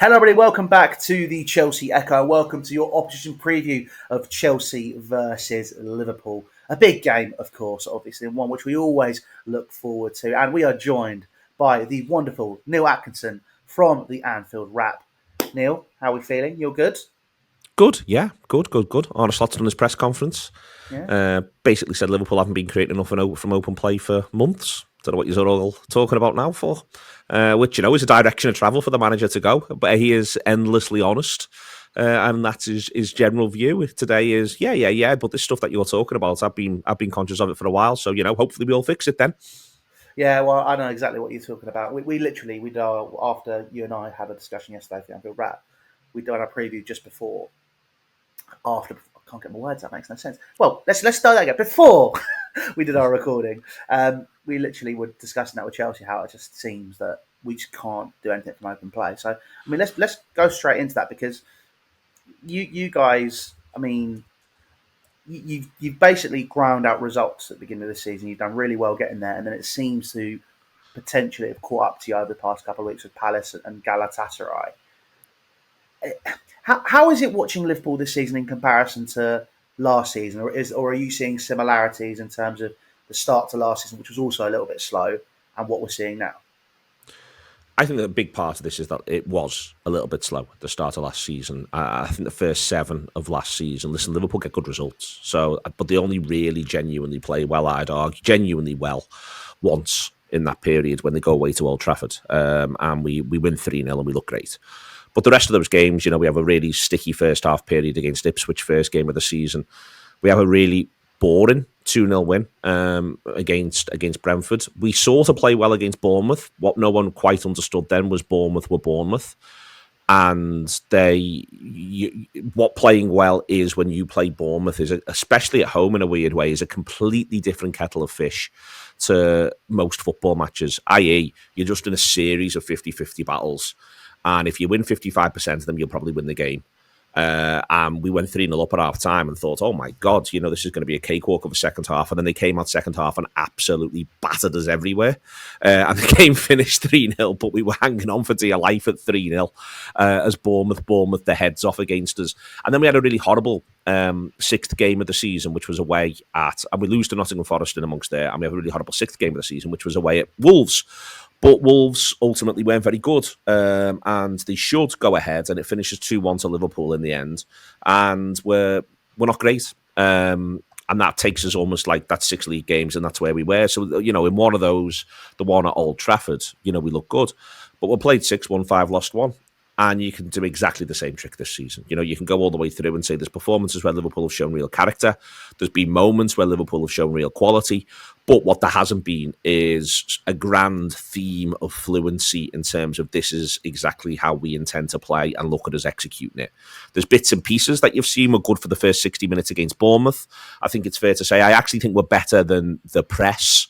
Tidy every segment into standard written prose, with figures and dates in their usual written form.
Hello everybody, welcome back to the Chelsea Echo. Welcome to your opposition preview of Chelsea versus Liverpool. A big game, of course, obviously, and one which we always look forward to. And we are joined by the wonderful Neil Atkinson from the Anfield Wrap. Neil, how are we feeling? You're good? Good, yeah. Good. Arne Slot's done his press conference. Yeah. Basically said Liverpool haven't been creating enough from open play for months. Don't know what you're all talking about now for. Which, is a direction of travel for the manager to go. But he is endlessly honest. And that's his general view. Today is, yeah. But this stuff that you're talking about, I've been conscious of it for a while. So, hopefully we'll fix it then. Yeah, well, I know exactly what you're talking about. We literally, after you and I had a discussion yesterday for the Anfield Wrap, we'd done a preview just before. After, I can't get my words out, makes no sense. Well, let's start that again. Before we did our recording, we literally were discussing that with Chelsea, how it just seems that we just can't do anything from open play. So, I mean, let's go straight into that, because you guys, I mean, you've basically ground out results at the beginning of the season. You've done really well getting there, and then it seems to potentially have caught up to you over the past couple of weeks with Palace and Galatasaray. How is it watching Liverpool this season in comparison to last season, or are you seeing similarities in terms of the start to last season, which was also a little bit slow, and what we're seeing now? I think that a big part of this is that it was a little bit slow at the start of last season. I think the first 7 of last season, listen, Liverpool get good results. So, but they only really genuinely play well, I'd argue, genuinely well once in that period when they go away to Old Trafford. And we win 3-0 and we look great. But the rest of those games, we have a really sticky first half period against Ipswich, first game of the season. We have a really boring 2-0 win against Brentford. We sort of play well against Bournemouth. What no one quite understood then was Bournemouth were Bournemouth. And what playing well is when you play Bournemouth, is especially at home in a weird way, is a completely different kettle of fish to most football matches, i.e. you're just in a series of 50-50 battles. And if you win 55% of them, you'll probably win the game. And we went 3-0 up at half time and thought, oh my God, this is going to be a cakewalk of a second half. And then they came out second half and absolutely battered us everywhere. And the game finished 3-0, but we were hanging on for dear life at 3-0 as Bournemouth their heads off against us. And then we had a really horrible 6th game of the season, which was away at, and we lose to Nottingham Forest in amongst there. And we have a really horrible 6th game of the season, which was away at Wolves. But Wolves ultimately weren't very good, and they should go ahead, and it finishes 2-1 to Liverpool in the end. And we're not great, and that takes us almost like that's 6 league games, and that's where we were. So, in one of those, the one at Old Trafford, we look good. But we played 6, won 5, lost 1. And you can do exactly the same trick this season. You can go all the way through and say there's performances where Liverpool have shown real character. There's been moments where Liverpool have shown real quality. But what there hasn't been is a grand theme of fluency in terms of this is exactly how we intend to play and look at us executing it. There's bits and pieces that you've seen were good for the first 60 minutes against Bournemouth. I think it's fair to say I actually think we're better than the press.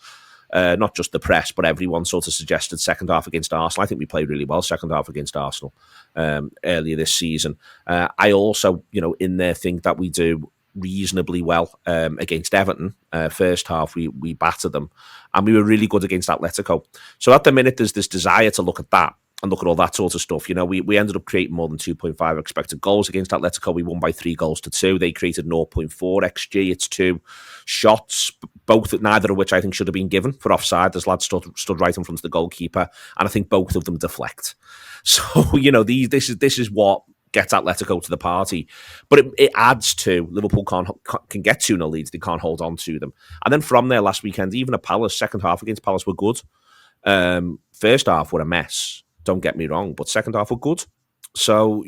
Not just the press, but everyone sort of suggested second half against Arsenal. I think we played really well second half against Arsenal earlier this season. I also, in there think that we do reasonably well against Everton. First half, we battered them. And we were really good against Atletico. So at the minute, there's this desire to look at that and look at all that sort of stuff. We ended up creating more than 2.5 expected goals against Atletico. We won by 3-2. They created 0.4 XG. It's 2 shots, neither of which I think should have been given for offside. This lad stood right in front of the goalkeeper, and I think both of them deflect. So, this is what gets Atletico to the party. But it adds to Liverpool can get 2-0 leads. They can't hold on to them. And then from there last weekend, even at Palace, second half against Palace were good. First half were a mess. Don't get me wrong, but second half were good. So,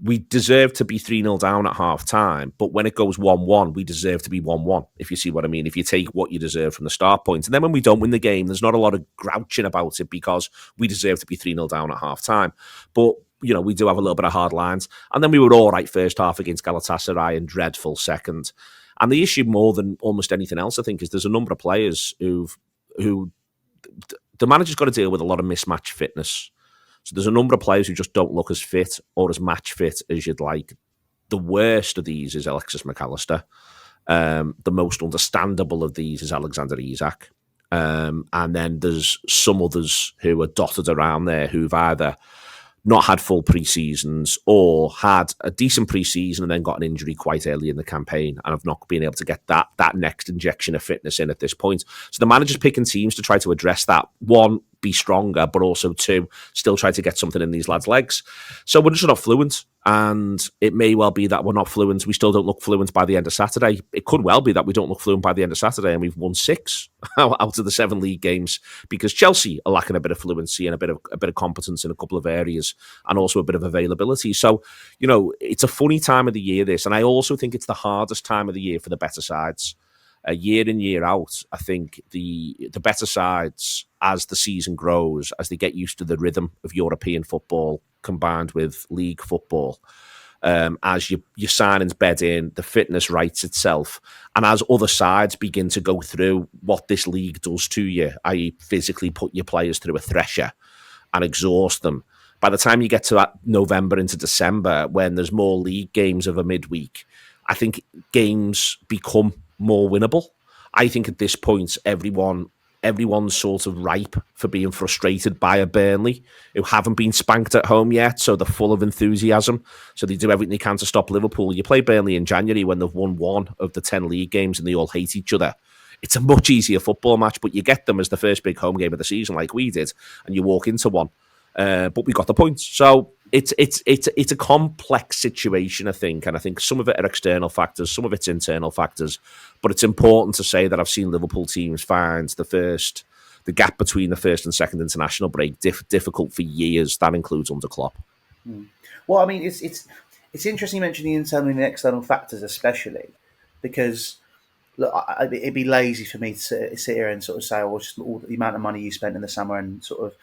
we deserve to be 3-0 down at half time, but when it goes 1-1, we deserve to be 1-1, if you see what I mean, if you take what you deserve from the start point. And then when we don't win the game, there's not a lot of grouching about it because we deserve to be 3-0 down at half time. But, we do have a little bit of hard lines. And then we were all right first half against Galatasaray and dreadful second. And the issue more than almost anything else, I think, is there's a number of players who the manager's got to deal with a lot of mismatch fitness. So there's a number of players who just don't look as fit or as match fit as you'd like. The worst of these is Alexis McAllister. The most understandable of these is Alexander Isak. And then there's some others who are dotted around there who've either not had full pre-seasons or had a decent pre-season and then got an injury quite early in the campaign and have not been able to get that next injection of fitness in at this point. So the manager's picking teams to try to address that. One, be stronger, but also two, still try to get something in these lads' legs. So we're just not fluent, and it may well be that we're not fluent. We still don't look fluent by the end of Saturday. It could well be that we don't look fluent by the end of Saturday and we've won 6 out of the 7 league games because Chelsea are lacking a bit of fluency and a bit of competence in a couple of areas and also a bit of availability. So, it's a funny time of the year, this, and I also think it's the hardest time of the year for the better sides. Year in, year out, I think the better sides, as the season grows, as they get used to the rhythm of European football combined with league football, as your signings bed in, the fitness rights itself, and as other sides begin to go through what this league does to you, i.e. physically put your players through a thresher and exhaust them, by the time you get to that November into December, when there's more league games of a midweek, I think games become more winnable. I think at this point, everyone's sort of ripe for being frustrated by a Burnley who haven't been spanked at home yet, so they're full of enthusiasm. So they do everything they can to stop Liverpool. You play Burnley in January when they've won 1 of the 10 league games and they all hate each other. It's a much easier football match, but you get them as the first big home game of the season like we did, and you walk into one. But we got the points. So it's a complex situation, I think. And I think some of it are external factors, some of it's internal factors. But it's important to say that I've seen Liverpool teams find the gap between the first and second international break difficult for years. That includes under Klopp. Well, I mean, it's interesting you mention the internal and the external factors, especially because look, it'd be lazy for me to sit here and sort of say, "Oh, just all the amount of money you spent in the summer and sort of,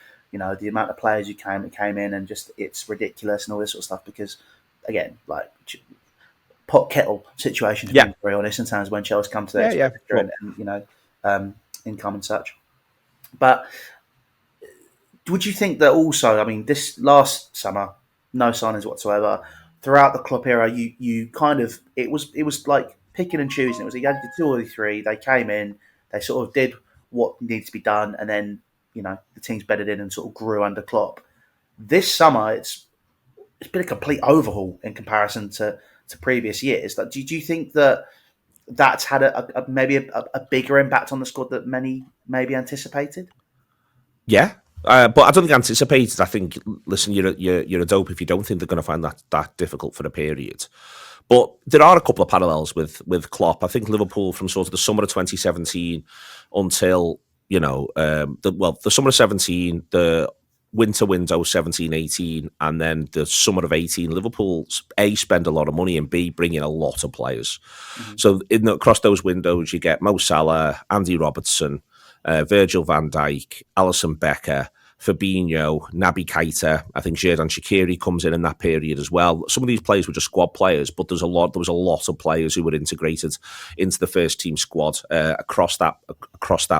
the amount of players you came in and just it's ridiculous and all this sort of stuff." Because again, like pot kettle situation, to be very honest, in terms of when Chelsea come to their and income and such. But would you think that also? I mean, this last summer, no signings whatsoever. Throughout the Klopp era, you kind of it was like picking and choosing. It was you had the 2 or 3. They came in, they sort of did what needed to be done, and then the team's bedded in and sort of grew under Klopp. This summer, it's been a complete overhaul in comparison to previous years. Like, do you think that's had maybe a bigger impact on the squad that many maybe anticipated? Yeah, but I don't think anticipated. I think, listen, you're a dope if you don't think they're going to find that difficult for a period. But there are a couple of parallels with Klopp. I think Liverpool from sort of the summer of 2017 until the summer of 17, the winter window 17-18, and then the summer of 18, Liverpool A, spend a lot of money and B, bring in a lot of players. Mm-hmm. So across those windows, you get Mo Salah, Andy Robertson, Virgil van Dijk, Alisson Becker, Fabinho, Naby Keita. I think Xherdan Shaqiri comes in that period as well. Some of these players were just squad players, but there was a lot of players who were integrated into the first team squad across that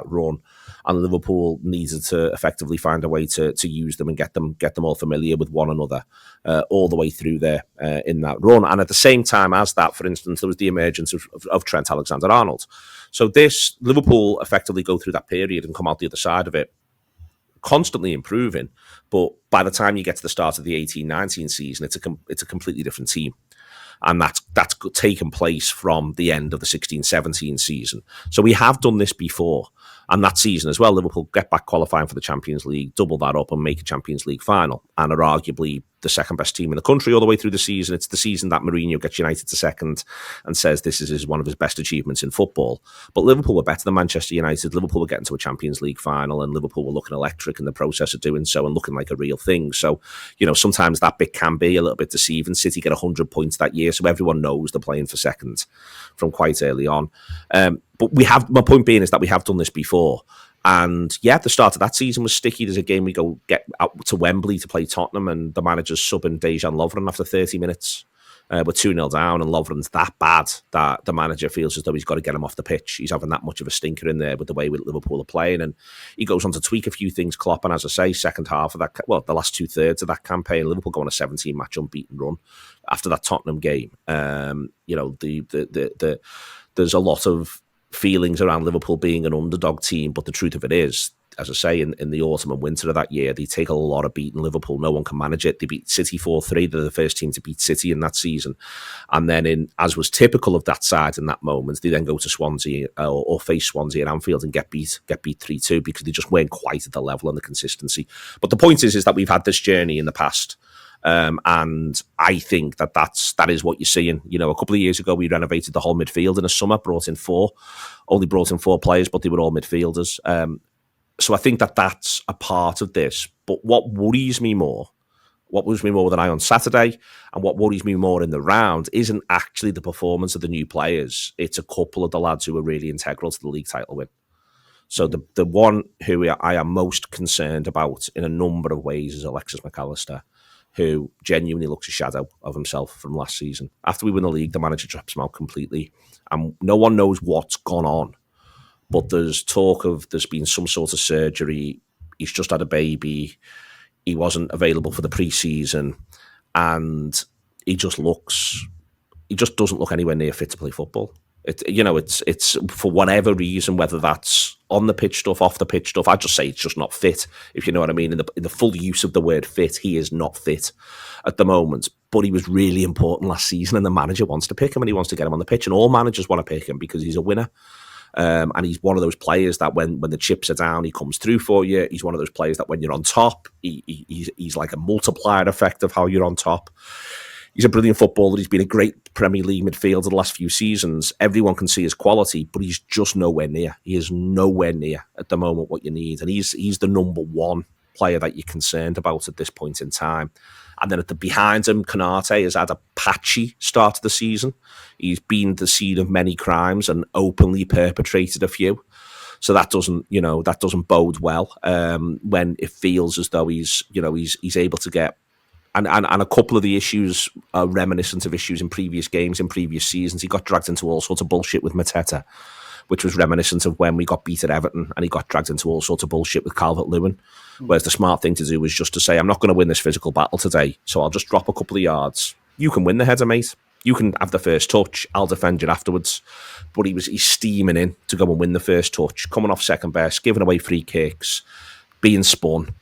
run. And Liverpool needed to effectively find a way to use them and get them all familiar with one another all the way through there in that run. And at the same time as that, for instance, there was the emergence of Trent Alexander-Arnold. So this Liverpool effectively go through that period and come out the other side of it constantly improving, but by the time you get to the start of the 18-19 season, it's a completely different team. And that's taken place from the end of the 16-17 season. So we have done this before. And that season as well, Liverpool get back qualifying for the Champions League, double that up and make a Champions League final, and are arguably the second best team in the country all the way through the season. It's the season that Mourinho gets United to second and says this is one of his best achievements in football. But Liverpool were better than Manchester United. Liverpool were getting to a Champions League final, and Liverpool were looking electric in the process of doing so and looking like a real thing. So, sometimes that bit can be a little bit deceiving. City get 100 points that year, so everyone knows they're playing for second from quite early on. But my point being is that we have done this before. And yeah, the start of that season was sticky. There's a game we get out to Wembley to play Tottenham, and the manager's subbing Dejan Lovren after 30 minutes. We're 2-0 down, and Lovren's that bad that the manager feels as though he's got to get him off the pitch. He's having that much of a stinker in there with the way Liverpool are playing. And he goes on to tweak a few things, Klopp. And as I say, second half of that, the last 2/3 of that campaign, Liverpool go on a 17-match unbeaten run after that Tottenham game. There's a lot of feelings around Liverpool being an underdog team, but the truth of it is as I say, in the autumn and winter of that year, they take a lot of beating Liverpool. No one can manage it. They beat City 4-3. They're the first team to beat City in that season. And then, as was typical of that side in that moment, they then go to Swansea or face Swansea at Anfield and get beat 3-2 because they just weren't quite at the level and the consistency. But the point is that we've had this journey in the past. And I think that is what you're seeing. You know, a couple of years ago, we renovated the whole midfield in a summer, only brought in 4 players, but they were all midfielders. So I think that's a part of this. But what worries me more than I on Saturday, and what worries me more in the round, isn't actually the performance of the new players. It's a couple of the lads who are really integral to the league title win. So the one who I am most concerned about in a number of ways is Alexis McAllister, who genuinely looks a shadow of himself from last season. After we win the league, the manager drops him out completely, and no one knows what's gone on. But there's talk of there's been some sort of surgery. He's just had a baby. He wasn't available for the pre-season, and he just doesn't look anywhere near fit to play football. It's for whatever reason, whether that's on the pitch stuff, off the pitch stuff. I'd just say it's just not fit, if you know what I mean. In the full use of the word fit, he is not fit at the moment. But he was really important last season, and the manager wants to pick him, and he wants to get him on the pitch, and all managers want to pick him because he's a winner. And he's one of those players that when the chips are down, he comes through for you. He's one of those players that when you're on top, he's like a multiplier effect of how you're on top. He's a brilliant footballer. He's been a great Premier League midfielder the last few seasons. Everyone can see his quality, but he's just nowhere near. He is nowhere near at the moment what you need. And he's the number one player that you're concerned about at this point in time. And then behind him, Konate has had a patchy start to the season. He's been the scene of many crimes and openly perpetrated a few. So that doesn't bode well when it feels as though he's able to get. And a couple of the issues are reminiscent of issues in previous games, in previous seasons. He got dragged into all sorts of bullshit with Mateta, which was reminiscent of when we got beat at Everton, and he got dragged into all sorts of bullshit with Calvert-Lewin. Whereas the smart thing to do was just to say, I'm not going to win this physical battle today, so I'll just drop a couple of yards. You can win the header, mate. You can have the first touch. I'll defend you afterwards. But he's steaming in to go and win the first touch, coming off second best, giving away free kicks, being spun,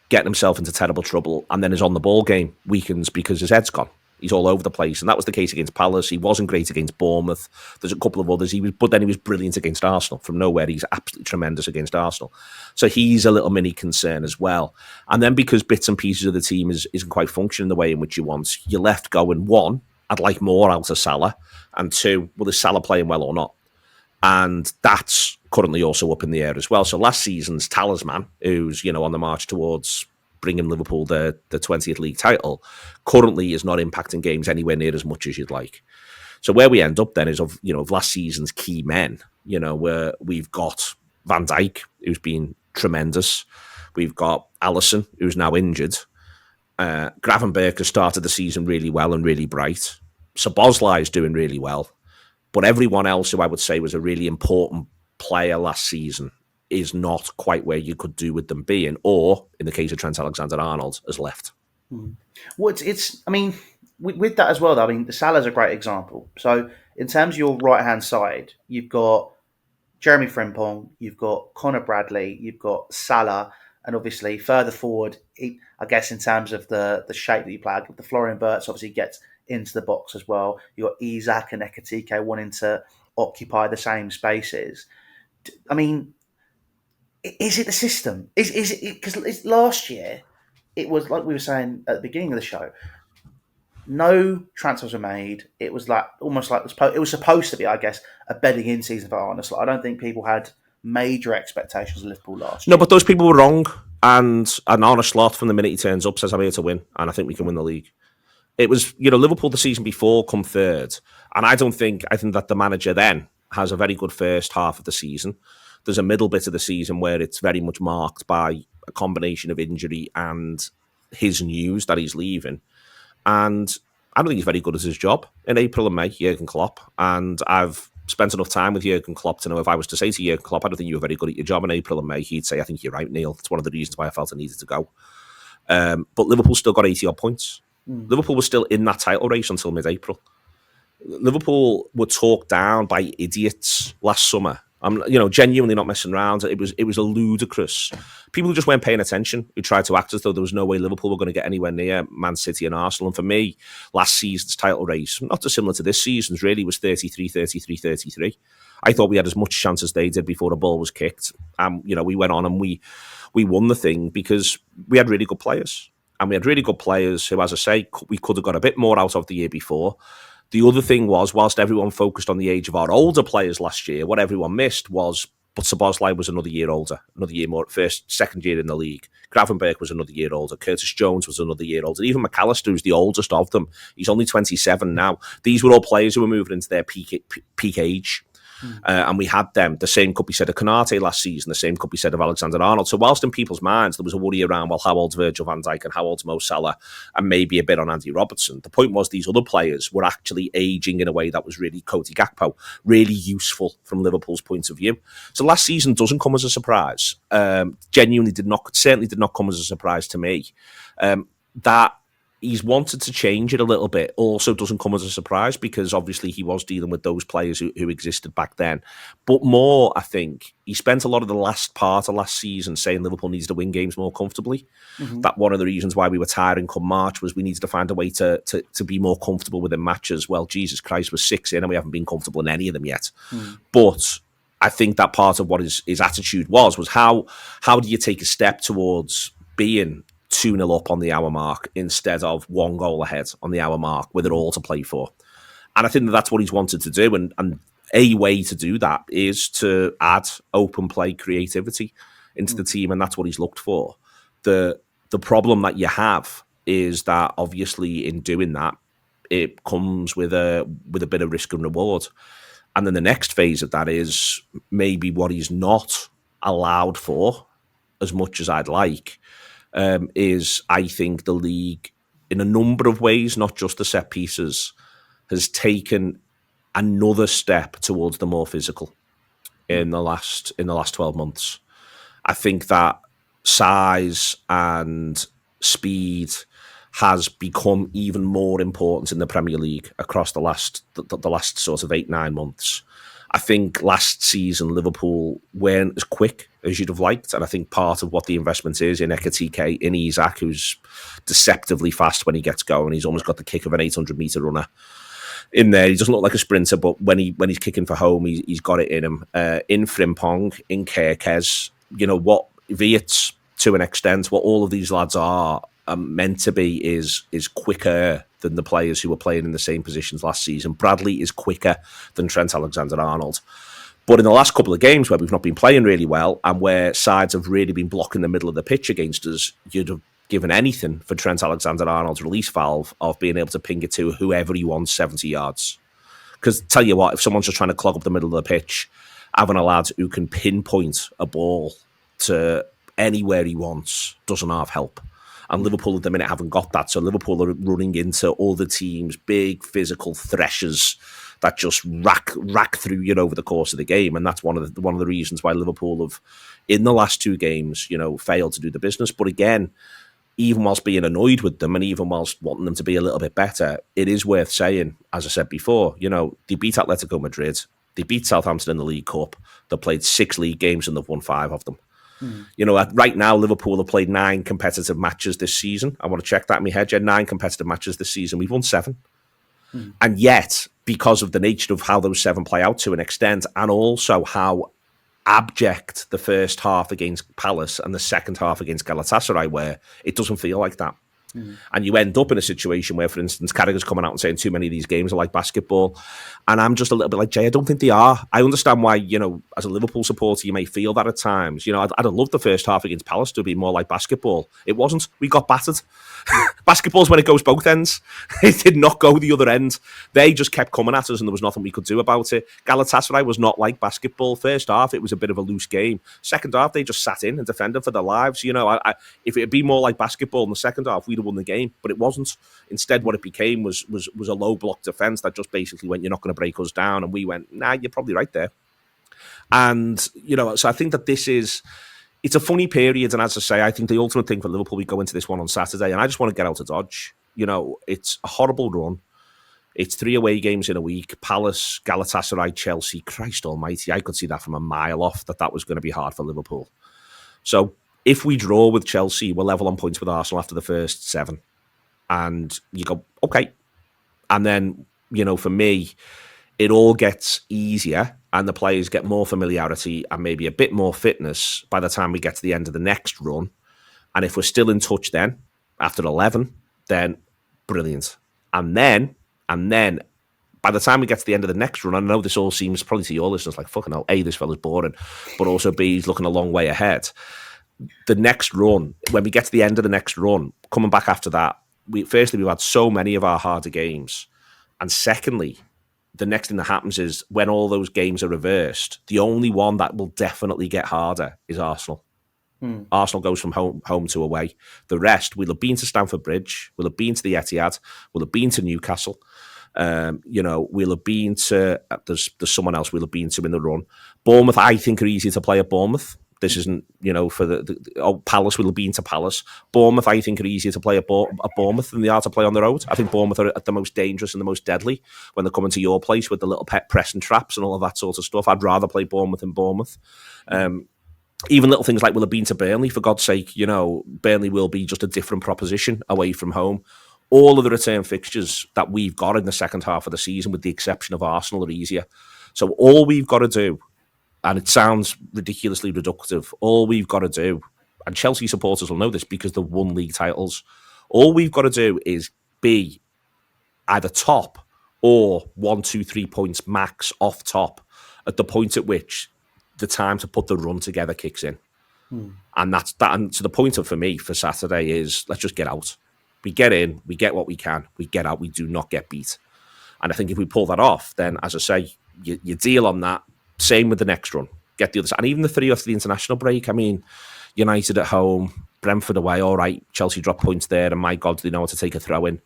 getting himself into terrible trouble, and then his on-the-ball game weakens because his head's gone. He's all over the place, and that was the case against Palace. He wasn't great against Bournemouth. There's a couple of others. But then he was brilliant against Arsenal. From nowhere, he's absolutely tremendous against Arsenal. So he's a little mini concern as well. And then because bits and pieces of the team isn't quite functioning the way in which you want, you're left going, one, I'd like more out of Salah, and two, well, is Salah playing well or not? And that's currently also up in the air as well. So last season's talisman, who's on the march towards bringing Liverpool the 20th league title, currently is not impacting games anywhere near as much as you'd like. So where we end up then is of last season's key men, where we've got Van Dijk, who's been tremendous. We've got Alisson, who's now injured. Gravenberch has started the season really well and really bright. Szoboszlai is doing really well. But everyone else who I would say was a really important player last season is not quite where you could do with them being, or in the case of Trent Alexander-Arnold, has left. Well, with that as well, though, the Salah's a great example. So in terms of your right-hand side, you've got Jeremy Frimpong, you've got Conor Bradley, you've got Salah, and obviously further forward, I guess in terms of the shape that you play, the Florian Wirtz obviously gets into the box as well. You've got Isak and Ekitike wanting to occupy the same spaces. Is it the system? Is it because last year it was like we were saying at the beginning of the show? No transfers were made. It was almost like it was supposed to be, I guess, a bedding in season for Arne Slot. I don't think people had major expectations of Liverpool last year. No, but those people were wrong. And Arne Slot, from the minute he turns up, says, I'm here to win, and I think we can win the league. It was, Liverpool the season before come third. And I think that the manager then has a very good first half of the season. There's a middle bit of the season where it's very much marked by a combination of injury and his news that he's leaving. And I don't think he's very good at his job. In April and May, Jurgen Klopp. And I've spent enough time with Jurgen Klopp to know if I was to say to Jurgen Klopp, I don't think you were very good at your job in April and May, he'd say, I think you're right, Neil. It's one of the reasons why I felt I needed to go. But Liverpool still got 80-odd points. Liverpool was still in that title race until mid-April. Liverpool were talked down by idiots last summer I'm, genuinely not messing around. It was a ludicrous. People who just weren't paying attention, who tried to act as though there was no way Liverpool were going to get anywhere near Man City and Arsenal. And for me, last season's title race, not dissimilar to this season's, really was 33, 33, 33. I thought we had as much chance as they did before the ball was kicked. We went on and we won the thing because we had really good players. And we had really good players who, as I say, we could have got a bit more out of the year before. The other thing was, whilst everyone focused on the age of our older players last year, what everyone missed was, but Szoboszlai was another year older, another year more, second year in the league. Gravenberch was another year older. Curtis Jones was another year older. Even McAllister, who's the oldest of them, he's only 27 now. These were all players who were moving into their peak age. And we had them. The same could be said of Konate last season. The same could be said of Alexander-Arnold. So whilst in people's minds there was a worry around, well, how old's Virgil van Dijk and how old's Mo Salah, and maybe a bit on Andy Robertson, the point was these other players were actually aging in a way that was really Cody Gakpo, really useful from Liverpool's point of view. So last season doesn't come as a surprise. Certainly did not come as a surprise to me. That he's wanted to change it a little bit also doesn't come as a surprise, because obviously he was dealing with those players who existed back then. But more, I think, he spent a lot of the last part of last season saying Liverpool needs to win games more comfortably. Mm-hmm. That one of the reasons why we were tiring come March was we needed to find a way to be more comfortable within matches. Well, Jesus Christ, we're 6 in and we haven't been comfortable in any of them yet. But I think that part of what his attitude was how do you take a step towards being 2-0 up on the hour mark instead of 1 goal ahead on the hour mark with it all to play for. And I think that's what he's wanted to do. And a way to do that is to add open play creativity into the team. And that's what he's looked for. The problem that you have is that obviously in doing that, it comes with a bit of risk and reward. And then the next phase of that is maybe what he's not allowed for as much as I'd like, is I think the league, in a number of ways, not just the set pieces, has taken another step towards the more physical in the last 12 months. I think that size and speed has become even more important in the Premier League across the last sort of 8-9 months. I think last season Liverpool weren't as quick as you'd have liked, and I think part of what the investment is in Ekitike, in Isak, who's deceptively fast when he gets going. He's almost got the kick of an 800-metre runner in there. He doesn't look like a sprinter, but when he's kicking for home, he's got it in him. In Frimpong, in Kerkez, what Viets, to an extent, what all of these lads are meant to be is quicker than the players who were playing in the same positions last season. Bradley is quicker than Trent Alexander-Arnold. But in the last couple of games where we've not been playing really well and where sides have really been blocking the middle of the pitch against us, you'd have given anything for Trent Alexander-Arnold's release valve of being able to ping it to whoever he wants 70 yards. Because tell you what, if someone's just trying to clog up the middle of the pitch, having a lad who can pinpoint a ball to anywhere he wants doesn't half help. And Liverpool at the minute haven't got that. So Liverpool are running into all the teams, big physical threshers that just rack through you over the course of the game. And that's one of the reasons why Liverpool have, in the last 2 games, failed to do the business. But again, even whilst being annoyed with them and even whilst wanting them to be a little bit better, it is worth saying, as I said before, they beat Atletico Madrid, they beat Southampton in the League Cup, they played 6 league games and they've won 5 of them. Right now, Liverpool have played 9 competitive matches this season. I want to check that in my head. 9 competitive matches this season. We've won 7. And yet, because of the nature of how those 7 play out to an extent, and also how abject the first half against Palace and the second half against Galatasaray were, it doesn't feel like that. And you end up in a situation where, for instance, Carragher's coming out and saying too many of these games are like basketball. And I'm just a little bit like, Jay, I don't think they are. I understand why, as a Liverpool supporter, you may feel that at times. I'd have loved the first half against Palace to be more like basketball. It wasn't. We got battered. Basketball's when it goes both ends. It did not go the other end. They just kept coming at us and there was nothing we could do about it. Galatasaray was not like basketball. First half, it was a bit of a loose game. Second half, they just sat in and defended for their lives. If it had been more like basketball in the second half, we'd have won the game, but it wasn't. Instead, what it became was a low block defence that just basically went, you're not going to break us down. And we went, nah, you're probably right there. And, so I think that it's a funny period. And as I say, I think the ultimate thing for Liverpool, we go into this one on Saturday, and I just want to get out of Dodge. It's a horrible run. It's 3 away games in a week. Palace, Galatasaray, Chelsea. Christ almighty, I could see that from a mile off that was going to be hard for Liverpool. So if we draw with Chelsea, we're level on points with Arsenal after the first 7. And you go, okay. And then, for me, it all gets easier and the players get more familiarity and maybe a bit more fitness by the time we get to the end of the next run. And if we're still in touch then, after 11, then brilliant. And then by the time we get to the end of the next run, I know this all seems probably to your listeners like, fucking hell, A, this fella's boring, but also B, he's looking a long way ahead. The next run, when we get to the end of the next run, coming back after that, we've had so many of our harder games. And secondly, the next thing that happens is when all those games are reversed, the only one that will definitely get harder is Arsenal. Arsenal goes from home to away. The rest, we'll have been to Stamford Bridge, we'll have been to the Etihad, we'll have been to Newcastle. We'll have been to, there's someone else we'll have been to in the run. Bournemouth, I think, are easy to play at Bournemouth. This isn't, for Palace, we'll have been to Palace. Bournemouth, I think, are easier to play at Bournemouth than they are to play on the road. I think Bournemouth are the most dangerous and the most deadly when they're coming to your place with the little pet press and traps and all of that sort of stuff. I'd rather play Bournemouth than Bournemouth. Even little things like we'll have been to Burnley, for God's sake, Burnley will be just a different proposition away from home. All of the return fixtures that we've got in the second half of the season, with the exception of Arsenal, are easier. So all we've got to do, and it sounds ridiculously reductive, all we've got to do, and Chelsea supporters will know this because they've won league titles, all we've got to do is be either top or 1, 2, 3 points max off top at the point at which the time to put the run together kicks in. And that's that. And to the point of, for me, for Saturday is, let's just get out. We get in, we get what we can, we get out, we do not get beat. And I think if we pull that off, then, as I say, you deal on that. Same with the next run. Get the other side. And even the 3 after the international break, I mean, United at home, Brentford away, all right, Chelsea drop points there, and my God, do they know how to take a throw in.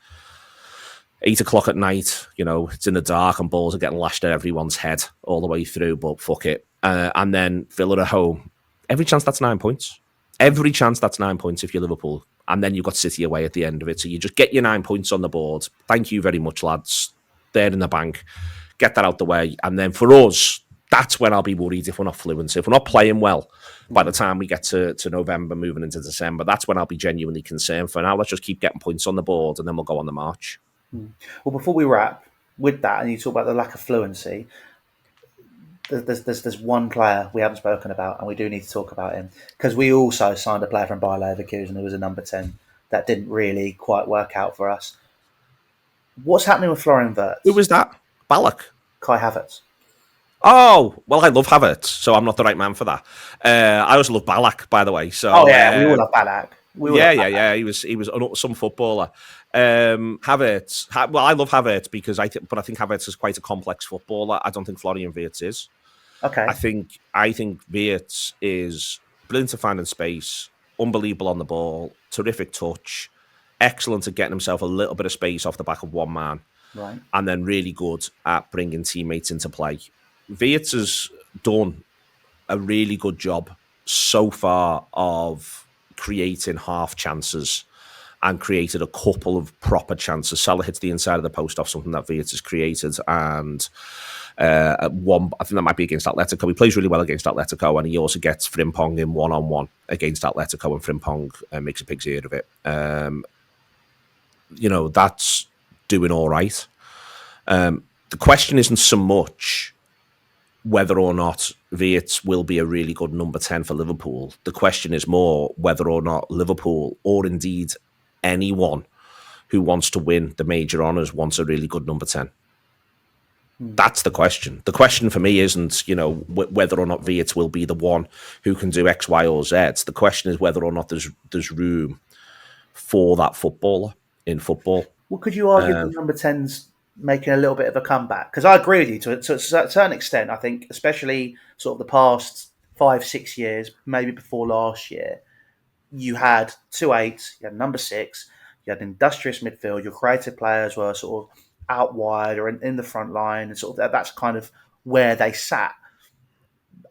8 o'clock at night, it's in the dark and balls are getting lashed at everyone's head all the way through, but fuck it. And then Villa at home. Every chance that's 9 points. Every chance that's 9 points if you're Liverpool. And then you've got City away at the end of it. So you just get your 9 points on the board. Thank you very much, lads. They're in the bank. Get that out the way. And then for us, that's when I'll be worried if we're not fluent. If we're not playing well by the time we get to November, moving into December, that's when I'll be genuinely concerned. For now, let's just keep getting points on the board and then we'll go on the march. Well, before we wrap with that, and you talk about the lack of fluency, there's one player we haven't spoken about, and we do need to talk about him, because we also signed a player from Bayer Leverkusen who was a number 10 that didn't really quite work out for us. What's happening with Florian Wirtz? Who was that? Ballack? Kai Havertz. Oh, well, I love Havertz, so I'm not the right man for that. I also love Ballack, by the way. So, we all love Ballack. Yeah. He was some footballer. Havertz. I love Havertz because I think Havertz is quite a complex footballer. I don't think Florian Wirtz is. Okay. I think Wirtz is brilliant to find in space, unbelievable on the ball, terrific touch, excellent at getting himself a little bit of space off the back of one man, right, and then really good at bringing teammates into play. Wirtz has done a really good job so far of creating half chances and created a couple of proper chances. Salah hits the inside of the post off something that Wirtz has created, and one, I think that might be against Atletico. He plays really well against Atletico, and he also gets Frimpong in one-on-one against Atletico, and Frimpong makes a pig's ear of it. That's doing all right. The question isn't so much whether or not Wirtz will be a really good number 10 for Liverpool. The question is more whether or not Liverpool, or indeed anyone who wants to win the major honours, wants a really good number 10. That's the question. The question for me isn't, whether or not Wirtz will be the one who can do X, Y, or Z. The question is whether or not there's room for that footballer in football. Well, could you argue the number 10's making a little bit of a comeback? Because I agree with you to a certain extent. I think, especially sort of the past 5-6 years, maybe before last year, you had 2-8, you had number 6, you had industrious midfield, your creative players were sort of out wide or in the front line, and sort of that's kind of where they sat.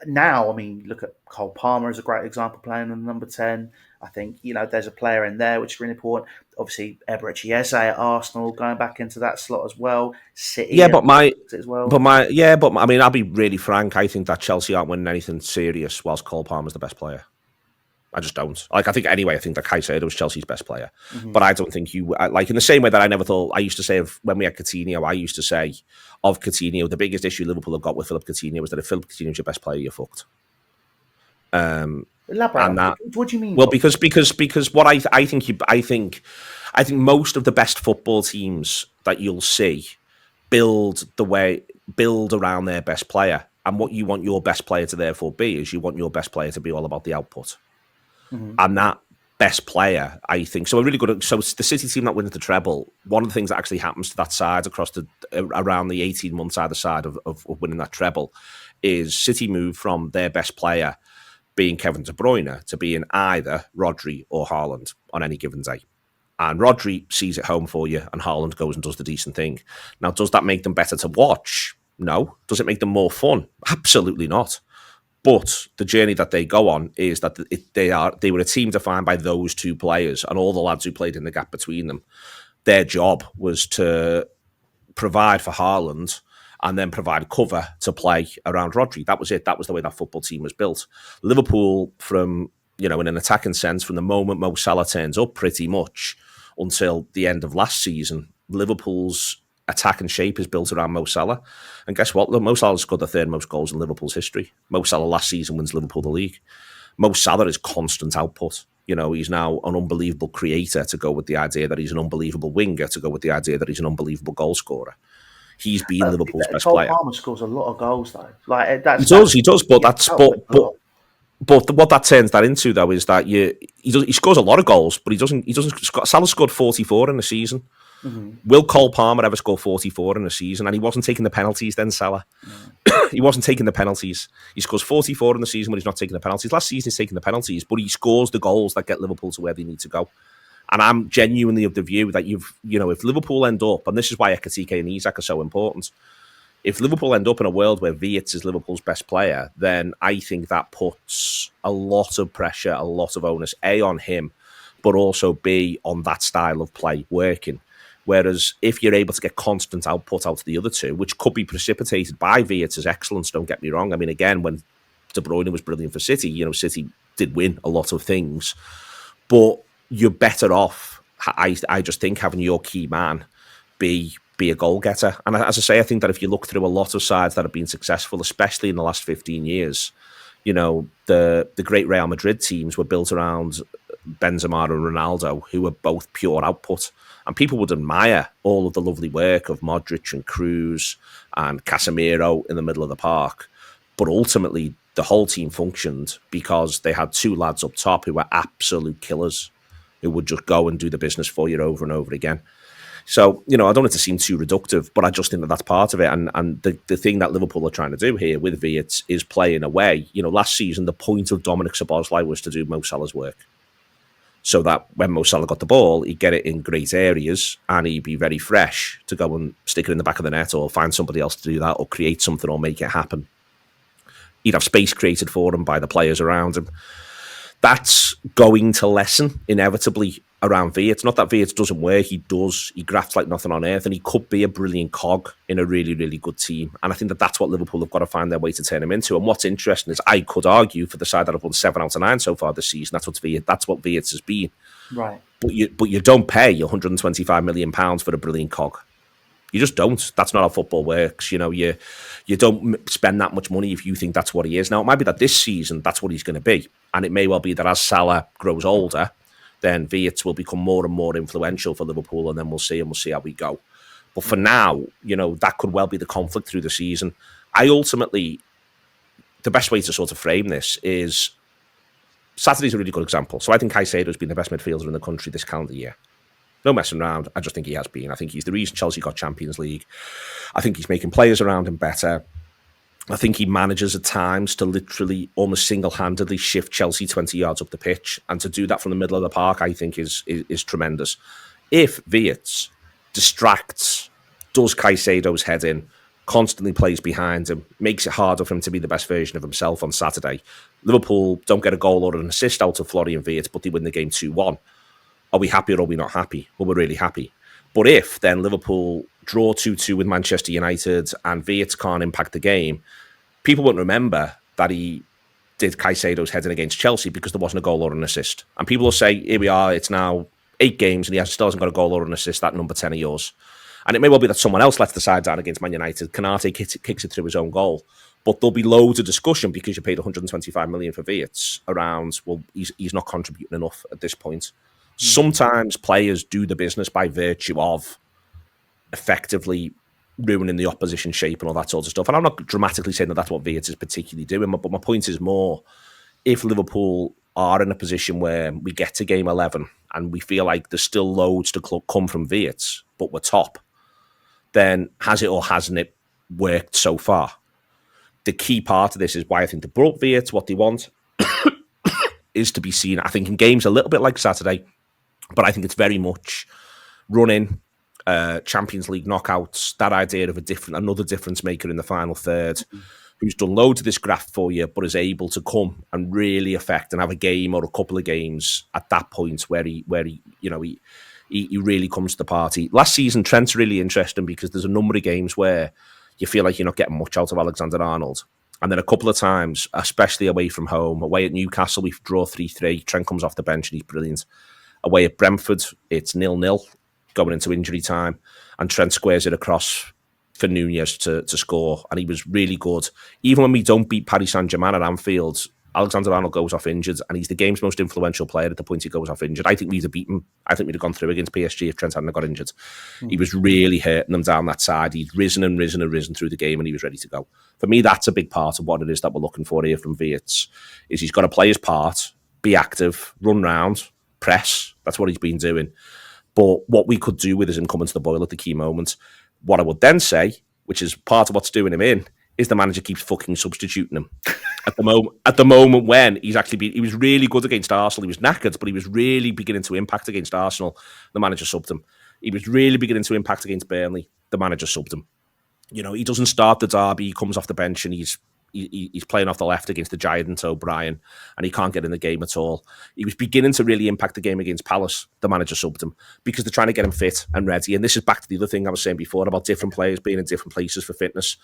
Now, I mean, look at Cole Palmer as a great example playing on number 10. I think, there's a player in there which is really important. obviously Eberechi Eze at Arsenal going back into that slot as well. City Yeah, but as well. I mean, I'll be really frank. I think that Chelsea aren't winning anything serious whilst Cole Palmer's the best player. I just don't. Like, I think that Caicedo was Chelsea's best player. Mm-hmm. But I don't think like, in the same way that I never thought, I used to say when we had Coutinho, I used to say of Coutinho, the biggest issue Liverpool have got with Philip Coutinho was that if Philip Coutinho's your best player, you're fucked. Elaborate on that. What do you mean? Well, because what I think most of the best football teams that you'll see build around their best player. And what you want your best player to therefore be is you want your best player to be all about the output. Mm-hmm. And that best player, I think, so the City team that wins the treble, one of the things that actually happens to that side around the 18 months either side of winning that treble is City move from their best player being Kevin De Bruyne to being either Rodri or Haaland on any given day. And Rodri sees it home for you, and Haaland goes and does the decent thing. Now, does that make them better to watch? No. Does it make them more fun? Absolutely not. But the journey that they go on is that they were a team defined by those two players, and all the lads who played in the gap between them. Their job was to provide for Haaland and then provide cover to play around Rodri. That was it. That was the way that football team was built. Liverpool, from, in an attacking sense, from the moment Mo Salah turns up, pretty much until the end of last season, Liverpool's attack and shape is built around Mo Salah. And guess what? Mo Salah scored the third most goals in Liverpool's history. Mo Salah last season wins Liverpool the league. Mo Salah is constant output. He's now an unbelievable creator, to go with the idea that he's an unbelievable winger, to go with the idea that he's an unbelievable goal scorer. He's been Liverpool's best player. Palmer scores a lot of goals, though. Like, he does, but what that turns that into, though, is that he scores a lot of goals, but he doesn't. Salah scored 44 in a season. Mm-hmm. Will Cole Palmer ever score 44 in a season? And he wasn't taking the penalties then, Salah. He wasn't taking the penalties. He scores 44 in the season when he's not taking the penalties. Last season he's taking the penalties, but he scores the goals that get Liverpool to where they need to go. And I'm genuinely of the view that if Liverpool end up, and this is why Ekitike and Isak are so important, if Liverpool end up in a world where Wirtz is Liverpool's best player, then I think that puts a lot of pressure, a lot of onus, A, on him, but also B, on that style of play working. Whereas if you're able to get constant output out of the other two, which could be precipitated by Wirtz's excellence, don't get me wrong. I mean, again, when De Bruyne was brilliant for City, City did win a lot of things. But you're better off, I just think, having your key man be a goal-getter. And as I say, I think that if you look through a lot of sides that have been successful, especially in the last 15 years, the great Real Madrid teams were built around Benzema and Ronaldo, who were both pure output. And people would admire all of the lovely work of Modric and Kroos and Casemiro in the middle of the park. But ultimately, the whole team functioned because they had two lads up top who were absolute killers, who would just go and do the business for you over and over again. So, I don't want it to seem too reductive, but I just think that that's part of it. And the thing that Liverpool are trying to do here with Wirtz is play in a way. Last season, the point of Dominic Szoboszlai was to do Mo Salah's work. So that when Mo Salah got the ball, he'd get it in great areas and he'd be very fresh to go and stick it in the back of the net or find somebody else to do that or create something or make it happen. He'd have space created for him by the players around him. That's going to lessen inevitably around Wirtz. Not that Wirtz doesn't work, he does. He grafts like nothing on earth and he could be a brilliant cog in a really, really good team. And I think that that's what Liverpool have got to find their way to turn him into. And what's interesting is I could argue for the side that have won 7 out of 9 so far this season, that's what Wirtz has been. Right. But you don't pay £125 million for a brilliant cog. You just don't. That's not how football works. You don't spend that much money if you think that's what he is. Now, it might be that this season that's what he's going to be. And it may well be that as Salah grows older, then Wirtz will become more and more influential for Liverpool, and then we'll see how we go. But for now, that could well be the conflict through the season. The best way to sort of frame this is Saturday's a really good example. So I think Caicedo's been the best midfielder in the country this calendar year. No messing around. I just think he has been. I think he's the reason Chelsea got Champions League. I think he's making players around him better. I think he manages at times to literally almost single-handedly shift Chelsea 20 yards up the pitch. And to do that from the middle of the park, I think is tremendous. If Wirtz distracts, does Caicedo's head in, constantly plays behind him, makes it harder for him to be the best version of himself on Saturday, Liverpool don't get a goal or an assist out of Florian Wirtz, but they win the game 2-1. Are we happy or are we not happy? Well, we're really happy. But if then Liverpool draw 2-2 with Manchester United and Wirtz can't impact the game, people won't remember that he did Caicedo's heading against Chelsea because there wasn't a goal or an assist. And people will say, here we are, it's now 8 games and he still hasn't got a goal or an assist, that number 10 of yours. And it may well be that someone else lets the side down against Man United. Canate kicks it through his own goal. But there'll be loads of discussion because you paid 125 million for Wirtz around, well, he's not contributing enough at this point. Sometimes players do the business by virtue of effectively ruining the opposition shape and all that sort of stuff. And I'm not dramatically saying that that's what Wirtz is particularly doing, but my point is more, if Liverpool are in a position where we get to game 11 and we feel like there's still loads to come from Wirtz, but we're top, then has it or hasn't it worked so far? The key part of this is why I think they brought Wirtz. What they want is to be seen, I think, in games a little bit like Saturday, but I think it's very much running, Champions League knockouts, that idea of another difference maker in the final third, who's done loads of this graft for you, but is able to come and really affect and have a game or a couple of games at that point where he really comes to the party. Last season, Trent's really interesting because there's a number of games where you feel like you're not getting much out of Alexander-Arnold. And then a couple of times, especially away from home, away at Newcastle, we draw 3-3. Trent comes off the bench and he's brilliant. Away at Brentford, it's 0-0 going into injury time, and Trent squares it across for Nunez to score, and he was really good. Even when we don't beat Paris Saint-Germain at Anfield, Alexander-Arnold goes off injured, and he's the game's most influential player at the point he goes off injured. I think we'd have beaten him. I think we'd have gone through against PSG if Trent hadn't got injured. He was really hurting them down that side. He'd risen through the game, and he was ready to go. For me, that's a big part of what it is that we're looking for here from Wirtz, is he's got to play his part, be active, run round, press. That's what he's been doing. But what we could do with him coming to the boil at the key moment, what I would then say, which is part of what's doing him in, is the manager keeps fucking substituting him. At the moment when he was really good against Arsenal. He was knackered, but he was really beginning to impact against Arsenal. The manager subbed him. He was really beginning to impact against Burnley. The manager subbed him. You know, he doesn't start the derby. He comes off the bench and he's playing off the left against the giant O'Brien, and he can't get in the game at all. He was beginning to really impact the game against Palace. The manager subbed him because they're trying to get him fit and ready. And this is back to the other thing I was saying before about different players being in different places for fitness.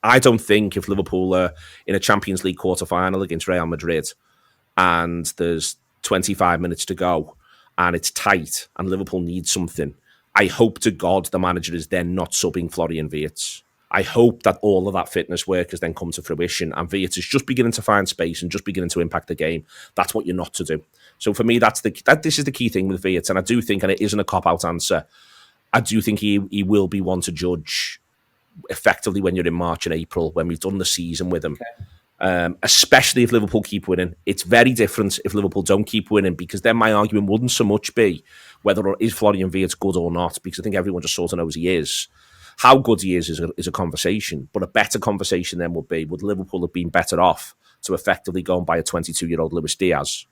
I don't think if Liverpool are in a Champions League quarter-final against Real Madrid and there's 25 minutes to go and it's tight and Liverpool needs something, I hope to God the manager is then not subbing Florian Wirtz. I hope that all of that fitness work has then come to fruition and Wirtz is just beginning to find space and just beginning to impact the game. That's what you're not to do. So for me, this is the key thing with Wirtz, and I do think, and it isn't a cop-out answer, I do think he will be one to judge effectively when you're in March and April, when we've done the season with him. Especially if Liverpool keep winning. It's very different if Liverpool don't keep winning, because then my argument wouldn't so much be whether or is Florian Wirtz good or not, because I think everyone just sort of knows he is. How good he is a conversation, but a better conversation then would be, would Liverpool have been better off to effectively go and buy a 22-year-old Luis Diaz?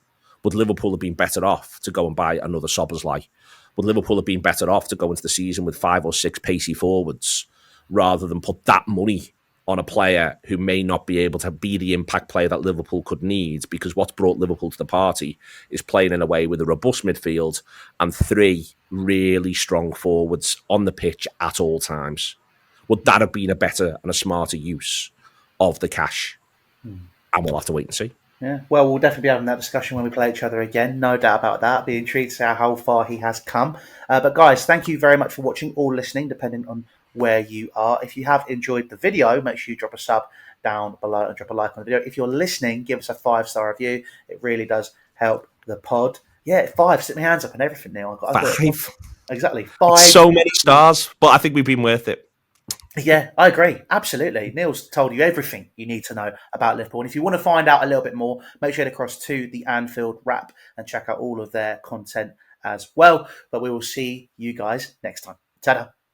Would Liverpool have been better off to go and buy another Szoboszlai? Would Liverpool have been better off to go into the season with 5 or 6 pacey forwards rather than put that money on a player who may not be able to be the impact player that Liverpool could need? Because what's brought Liverpool to the party is playing in a way with a robust midfield and 3 really strong forwards on the pitch at all times. Would that have been a better and a smarter use of the cash? And we'll have to wait and see. Yeah, well, we'll definitely be having that discussion when we play each other again. No doubt about that. Be intrigued to see how far he has come. But guys, thank you very much for watching or listening, depending on where you are. If you have enjoyed the video, make sure you drop a sub down below and drop a like on the video. If you're listening, give us a 5-star review. It really does help the pod. Yeah, 5. Sit my hands up and everything, Neil. I've got 5. Exactly. 5. So many stars, but I think we've been worth it. Yeah, I agree. Absolutely. Neil's told you everything you need to know about Liverpool. And if you want to find out a little bit more, make sure to head across to the Anfield Wrap and check out all of their content as well. But we will see you guys next time. Ta-da.